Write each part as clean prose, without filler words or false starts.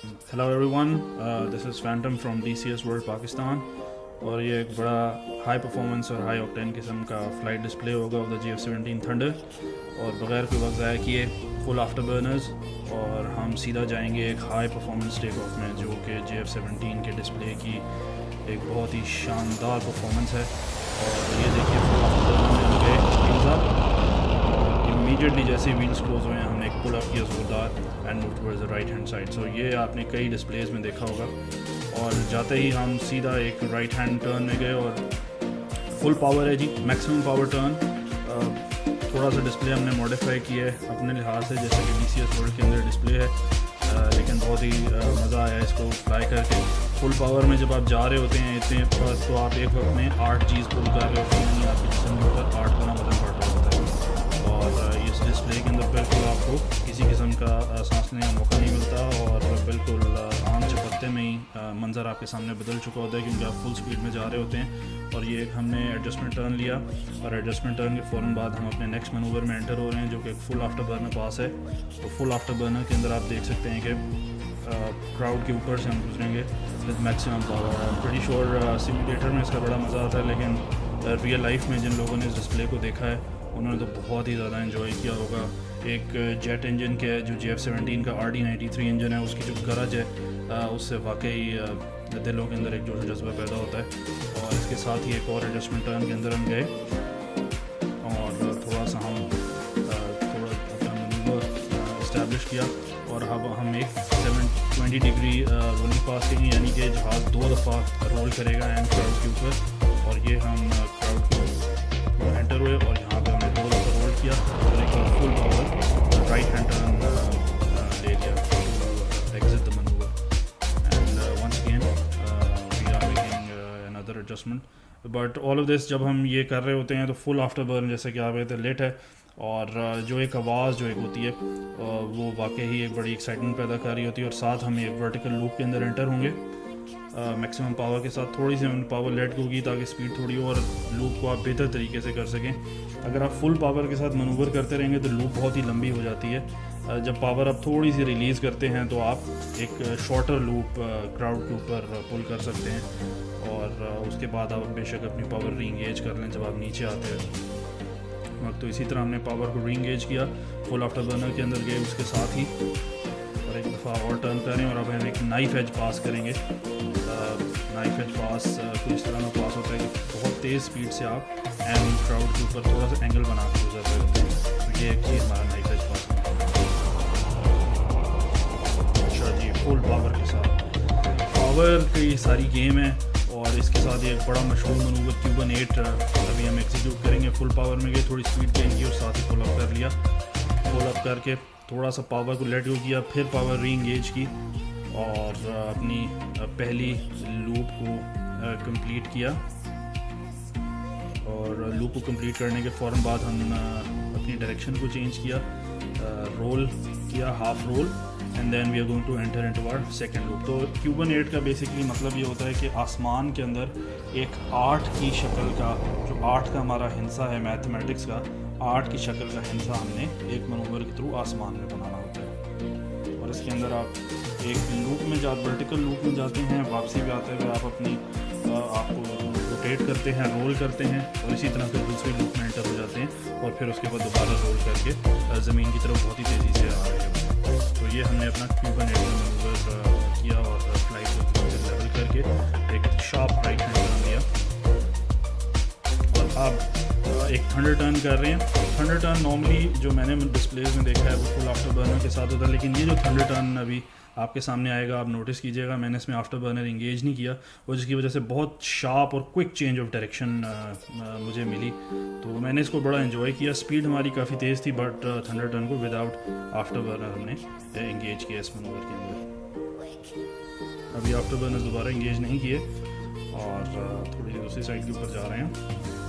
Hello everyone, this is Phantom from DCS world Pakistan. और ये एक बड़ा हाई परफॉर्मेंस और हाई ऑक्टेन किस्म का फ्लाइट डिस्प्ले होगा ऑफ द GF17 थंडर। और बगैर कोई वक्त ज़ाया किए फुल आफ्टर बर्नर्स और हम सीधा जाएंगे एक हाई परफॉर्मेंस टेक ऑफ में, जो कि GF17 के डिस्प्ले की एक बहुत ही शानदार परफॉर्मेंस है। और ये देखिए फुल आफ्टर बर्नर में हम गए इमीडिएटली जैसे व्हील्स क्लोज हुए हैं हमने एक पुल अप किया ज़ोरदार and move towards the right hand side. So ये आपने कई डिस्प्लेज में देखा होगा। और जाते ही हम सीधा एक राइट हैंड टर्न में गए और फुल पावर है जी, मैक्सिमम पावर टर्न। थोड़ा सा डिस्प्ले हमने मॉडिफाई किया है अपने लिहाज से, जैसे कि DCS वर्ल्ड के अंदर डिस्प्ले है, लेकिन बहुत ही मज़ा आया इसको फ्लाई करके। फुल पावर में जब आप जा रहे होते हैं इतने पास, तो आप एक वक्त में 8 Gs पुल कर रहे होते हैं, यानी आपके जिसम के ऊपर 8 गुना वजन बढ़ रहा होता है। और इस डिस्प्ले के अंदर बिल्कुल आपको किसी किस्म का सांस लेने का मौका नहीं मिलता और बिल्कुल आम चपत्ते में ही मंज़र आपके सामने बदल चुका होता है, क्योंकि आप फुल स्पीड में जा रहे होते हैं। और ये हमने एडजस्टमेंट टर्न लिया और एडजस्टमेंट टर्न के फ़ौरन बाद हम अपने नेक्स्ट मनूवर में एंटर हो रहे हैं, जो कि एक फुल आफ्टर बर्नर पास है। तो फुल आफ्टर बर्नर के अंदर आप देख सकते हैं कि क्राउड के ऊपर से हम गुजरेंगे with maximum power. I am pretty sure simulator में इसका बड़ा मज़ा आता है, लेकिन रियल लाइफ में जिन लोगों ने इस डिस्प्ले को देखा है उन्होंने तो बहुत ही ज़्यादा एंजॉय किया होगा। एक जेट इंजन के जो GF17 का RD93 इंजन है, उसकी जो गरज है उससे वाकई दिलों के अंदर एक जोश जज्बा पैदा होता है। और इसके साथ ही एक और एडजस्टमेंट टर्न के अंदर हम गए और थोड़ा सा हम थोड़ा अपना मनूवर इस्टेब्लिश किया। और अब हम एक 720 डिग्री रोलिंग पास करेंगे, यानी कि जहाज़ 2 दफ़ा रोल करेगा एंड क्राउड के ऊपर। और ये हम क्राउड को एंटर हुए और यहाँ पे हमने 2 दफ़ा रोल किया और एक full power right hand turn ले लिया to exit the manoeuvre. And once again we are making another adjustment. But all of this जब हम ये कर रहे होते हैं तो फुल आफ्टर बर्न, जैसे कि आप कहते हैं, लेट है। और जो एक आवाज़ जो एक होती है वो वाकई ही एक बड़ी एक्साइटमेंट पैदा कर रही होती है। और साथ हम एक वर्टिकल लूप के अंदर एंटर होंगे मैक्सिमम पावर के साथ। थोड़ी सी पावर लेट होगी ताकि स्पीड थोड़ी और लूप को आप बेहतर तरीके से कर सकें। अगर आप फुल पावर के साथ मनूवर करते रहेंगे तो लूप बहुत ही लंबी हो जाती है। जब पावर आप थोड़ी सी रिलीज़ करते हैं तो आप एक शॉर्टर लूप क्राउड के ऊपर पुल कर सकते हैं। और उसके बाद आप बेशक अपनी पावर री इंगेज कर लें जब आप नीचे आते हैं वक्त। तो इसी तरह हमने पावर को री इंगेज किया, फुल आफ्टर बर्नर के अंदर गए उसके साथ ही, और एक दफ़ा और टर्न करें और अब हम एक नाइफ एज पास करेंगे। नाइफ एज पास कुछ इस तरह का पास होता है कि बहुत तेज़ स्पीड से आप एंड क्राउड के ऊपर थोड़ा सा एंगल बना के गुजर रहे होते हैं। तो ये एक चीज़ हमारा नाइफ एज पास है। अच्छा जी, फुल पावर के साथ पावर की सारी गेम है। और इसके साथ ही एक बड़ा मशहूर मनूवर क्यूबन 8 अभी हम एग्जीक्यूट करेंगे। फुल पावर में गए, थोड़ी स्पीड गेन की और साथ ही पुल अप कर लिया। पुल अप करके थोड़ा सा पावर को लेट गो किया, फिर पावर री इंगेज की और अपनी पहली लूप को कंप्लीट किया। और लूप को कंप्लीट करने के फ़ौरन बाद हम अपनी डायरेक्शन को चेंज किया, रोल किया, half roll, and then we are going to enter into our second loop. तो क्यूबन 8 का बेसिकली मतलब ये होता है कि आसमान के अंदर एक 8 की शक्ल का, जो 8 का हमारा हिस्सा है मैथमेटिक्स का, 8 की शक्ल का हिस्सा हमने एक मनूवर के थ्रू आसमान में बनाना होता है। और इसके अंदर आप एक लूप में वर्टिकल लूप में जाते हैं, वापसी भी आते हुए आप अपनी आपको रोटेट करते हैं, रोल करते हैं और इसी तरह फिर दूसरी लूप में एंटर हो जाते हैं और फिर उसके बाद दोबारा रोल करके ज़मीन की तरफ बहुत ही तेज़ी से आ रहे हैं। तो ये हमने अपना क्यूबन 8 में मनूवर किया और फ्लाइट को लेवल करके एक शार्प राइट हैंड टर्न दिया। और अब एक थंडर टर्न कर रहे हैं। थंडर टर्न नॉर्मली जो मैंने डिस्प्लेज में देखा है वो फुल आफ्टर बर्नर के साथ होता है, लेकिन ये जो थंडर टर्न अभी आपके सामने आएगा आप नोटिस कीजिएगा, मैंने इसमें आफ्टर बर्नर इंगेज नहीं किया और जिसकी वजह से बहुत शार्प और क्विक चेंज ऑफ डायरेक्शन मुझे मिली। तो मैंने इसको बड़ा एंजॉय किया। स्पीड हमारी काफ़ी तेज़ थी, बट थंडर टर्न को विदाउट आफ्टर बर्नर हमने इंगेज किया इस मनूवर के अंदर। अभी आफ्टर बर्नर दोबारा इंगेज नहीं किए और थोड़ी दूसरी साइड के ऊपर जा रहे हैं।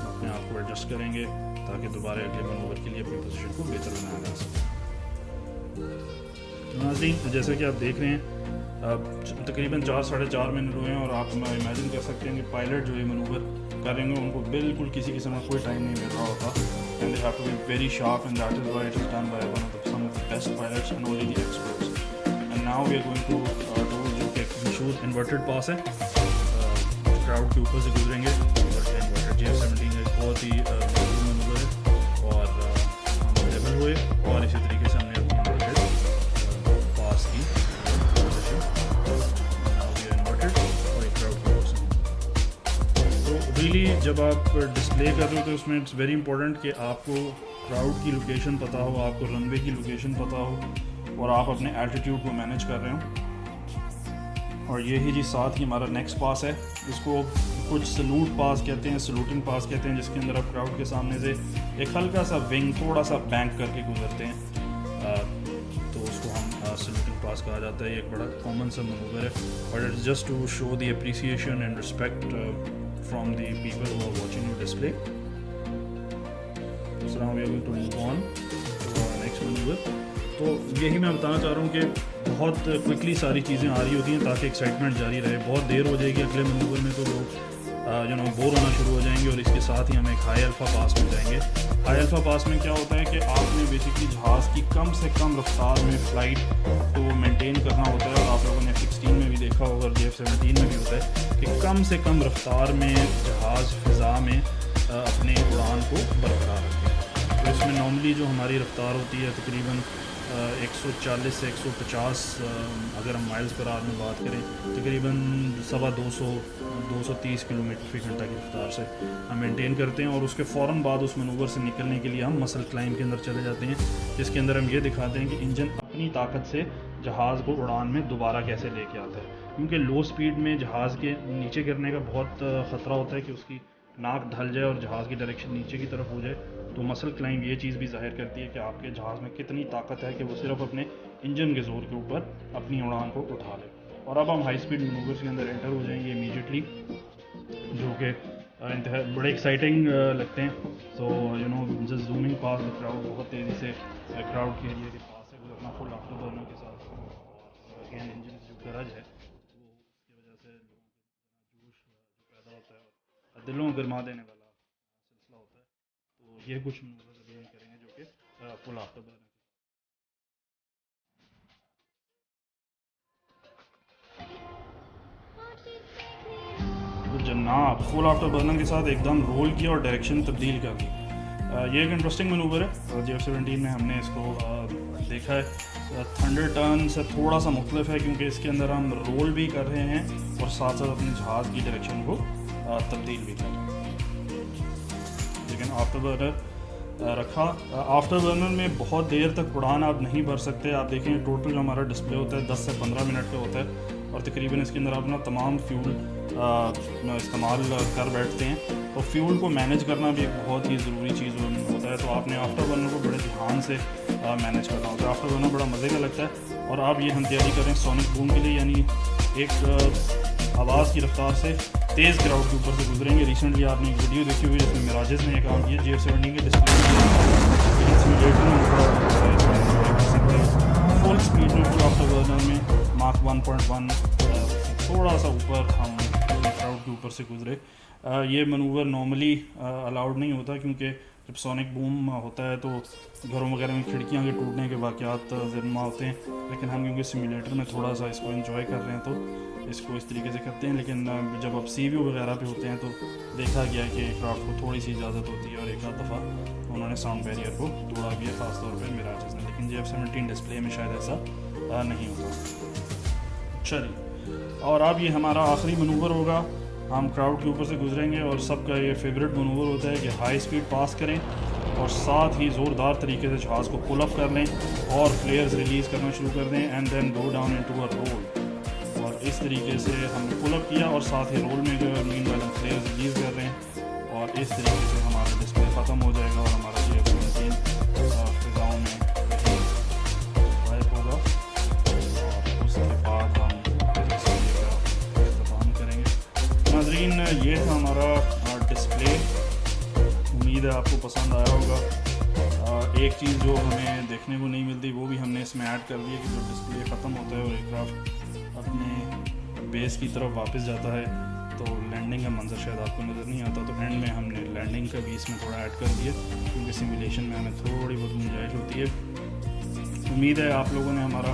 अपने आप को एडजस्ट करेंगे ताकि दोबारा अगले मनूवर के लिए अपनी पोजीशन को बेहतर बनाया जा सके। नाज़रीन, जैसे कि आप देख रहे हैं अब तकरीबन 4-4.5 मिनट हुए हैं और आप इमेजिन कर सकते हैं कि पायलट जो ये मनूवर करेंगे उनको बिल्कुल किसी किस्म का कोई टाइम नहीं मिल रहा होता, and they have to be very sharp, and that is why it is done by one of the best pilots and only the experts. And now we are going to smooth inverted pass है, crowd के ऊपर से गुजरेंगे। Inverted GF17 एक बहुत ही manoeuvre है और हम लेवल हुए और इसी तरीके से हमने अपनी इन्वर्टेड पास की पोजीशन इन्वर्टेड और एक क्राउड के ऊपर से। तो रियली जब आप डिस्प्ले कर रहे हो तो उसमें इट्स वेरी इंपॉर्टेंट कि आपको क्राउड की लोकेशन पता हो, आपको रनवे की लोकेशन पता हो और आप अपने एल्टीट्यूड को मैनेज कर रहे हो। और ये ही जी साथ ही हमारा नेक्स्ट पास है, इसको कुछ सलूट पास कहते हैं, सलूटिंग पास कहते हैं, जिसके अंदर आप क्राउड के सामने से एक हल्का सा विंग थोड़ा सा बैंक करके गुजरते हैं, तो उसको हम सलूटिंग पास कहा जाता है। ये एक बड़ा कॉमन सा मनूवर है और it's just to show the appreciation and respect from the people who are watching your display. So now we are going to move on to our next maneuver। तो यही मैं बताना चाह रहा हूँ कि बहुत क्विकली सारी चीज़ें आ रही होती हैं ताकि एक्साइटमेंट जारी रहे। बहुत देर हो जाएगी अगले मनूवर में तो लोग बोर होना शुरू हो जाएंगे और इसके साथ ही हम एक हाई अल्फ़ा पास में जाएंगे। हाई अल्फ़ा पास में क्या होता है कि आपने बेसिकली जहाज़ की कम से कम रफ्तार में फ़्लाइट को मेंटेन करना होता है। और आप लोगों ने F-16 में भी देखा होगा और GF-17 में भी होता है कि कम से कम रफ्तार में जहाज़ फ़िज़ा में अपने उड़ान को बरकरार रखें। तो इसमें नॉर्मली जो हमारी रफ्तार होती है तकरीबन 140 से 150, अगर हम माइल्स पर आवर में बात करें तकरीबन 230 किलोमीटर फ़ी घंटा की रफ्तार से हम मेंटेन करते हैं। और उसके फ़ौरन बाद उस मनूवर से निकलने के लिए हम मसल क्लाइंब के अंदर चले जाते हैं, जिसके अंदर हम ये दिखाते हैं कि इंजन अपनी ताकत से जहाज़ को उड़ान में दोबारा कैसे लेके आता है। क्योंकि लो स्पीड में जहाज़ के नीचे गिरने का बहुत ख़तरा होता है कि उसकी नाक ढल जाए और जहाज़ की डायरेक्शन नीचे की तरफ हो जाए। तो मसल क्लाइंब ये चीज़ भी ज़ाहिर करती है कि आपके जहाज़ में कितनी ताकत है कि वो सिर्फ अपने इंजन के ज़ोर के ऊपर अपनी उड़ान को उठा ले। और अब हम हाई स्पीड मनूवर्स के अंदर एंटर हो जाएंगे इमीडिएटली, जो कि बड़े एक्साइटिंग लगते हैं। So just zooming pass the crowd, बहुत तेज़ी से क्राउड के एरिया के पास से गुजरना फुल आफ्टर बर्नर के साथ। और अगेन इंजन की जो गरज है वो उसकी वजह से लोगों के जोश जो पैदा होता है और दिलों को गरमा देने वाला सिलसिला होता है। तो ये कुछ मनूवर अभी हम करेंगे जो कि फुल आफ्टर बर्नर। तो जनाब फुल आफ्टर बर्नर के साथ एकदम रोल किया और डायरेक्शन तब्दील कर दी। ये एक इंटरेस्टिंग मनूवर है। GF-17 में हमने इसको देखा है। थंडर टर्न से थोड़ा सा मुख्तलिफ है क्योंकि इसके अंदर हम रोल भी कर रहे हैं और साथ साथ अपने जहाज़ की डायरेक्शन को तब्दील भी कर रहे हैं। लेकिन आफ्टर बर्नर रखा। आफ्टर बर्नर में बहुत देर तक उड़ान आप नहीं भर सकते। आप देखें टोटल हमारा डिस्प्ले होता है 10 से 15 मिनट का होता है और तकरीबन इसके अंदर आप अपना तमाम फ्यूल इस्तेमाल कर बैठते हैं। तो फ्यूल को मैनेज करना भी एक बहुत ही ज़रूरी चीज़ होता है। तो आपने आफ्टर बर्नर को बड़े ध्यान से मैनेज करना होता है। आफ्टर बर्नर बड़ा मज़े का लगता है। और अब ये हम तैयारी करें सोनिक बूम के लिए, यानी एक आवाज़ की रफ्तार से तेज़ क्राउड के ऊपर से गुजरेंगे। रिसेंटली आपने एक वीडियो देखी हुई जिसमें मिराजेस ने ये काम किया। GF-17 के डिस्प्ले फुल स्पीड में फुल आफ्टर बर्नर में मार्क 1.1 थोड़ा सा ऊपर हम क्राउड के ऊपर से गुजरे। ये मनूवर नॉर्मली अलाउड नहीं होता क्योंकि जब सोनिक बूम होता है तो घरों वगैरह में खिड़कियां के टूटने के वाक़यात ज़िम्मा होते हैं। लेकिन हम क्योंकि सिमुलेटर में थोड़ा सा इसको एंजॉय कर रहे हैं तो इसको इस तरीके से करते हैं। लेकिन जब आप सी व्यू वगैरह पे होते हैं तो देखा गया कि क्राफ्ट को थोड़ी सी इजाज़त होती है और एक आध दफ़ा उन्होंने साउंड बैरियर को तोड़ा भी है, ख़ासतौर पर मिराजेस ने। लेकिन GF-17 डिस्प्ले में शायद ऐसा नहीं होता। चलिए, और अब ये हमारा आखिरी मनूवर होगा। हम क्राउड के ऊपर से गुजरेंगे और सबका ये फेवरेट मनूवर होता है कि हाई स्पीड पास करें और साथ ही ज़ोरदार तरीके से जहाज़ को पुल अप कर लें और फ्लेयर्स रिलीज़ करना शुरू कर दें and then go down into a roll. और इस तरीके से हमने पुल अप किया और साथ ही रोल में जो है मीनवाइल हम फ्लेयर्स रिलीज़ कर रहे हैं और इस तरीके से हमारा डिस्प्ले ख़त्म हो जाएगा और हमारा GF-17 फिज़ाओं में गायब होगा। और उसके बाद हम नाज़रीन, ये था हमारा डिस्प्ले। उम्मीद है आपको पसंद आया होगा। एक चीज़ जो हमें देखने को नहीं मिलती वो भी हमने इसमें ऐड कर दी है कि जब डिस्प्ले ख़त्म होता है और एयरक्राफ्ट अपने बेस की तरफ वापस जाता है तो लैंडिंग का मंजर शायद आपको नज़र नहीं आता। तो एंड में हमने लैंडिंग का भी इसमें थोड़ा ऐड कर दिया क्योंकि सिमुलेशन में हमें थोड़ी बहुत गुंजाइश होती है। उम्मीद है आप लोगों ने हमारा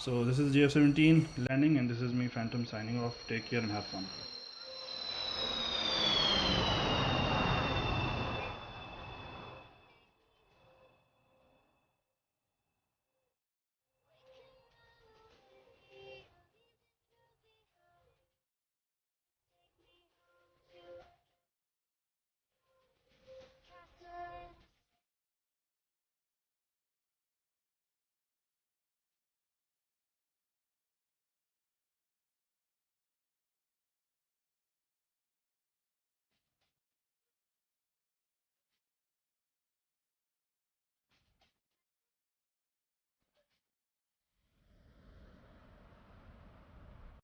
So this is JF17 landing and this is me Phantom signing off. Take care and have fun.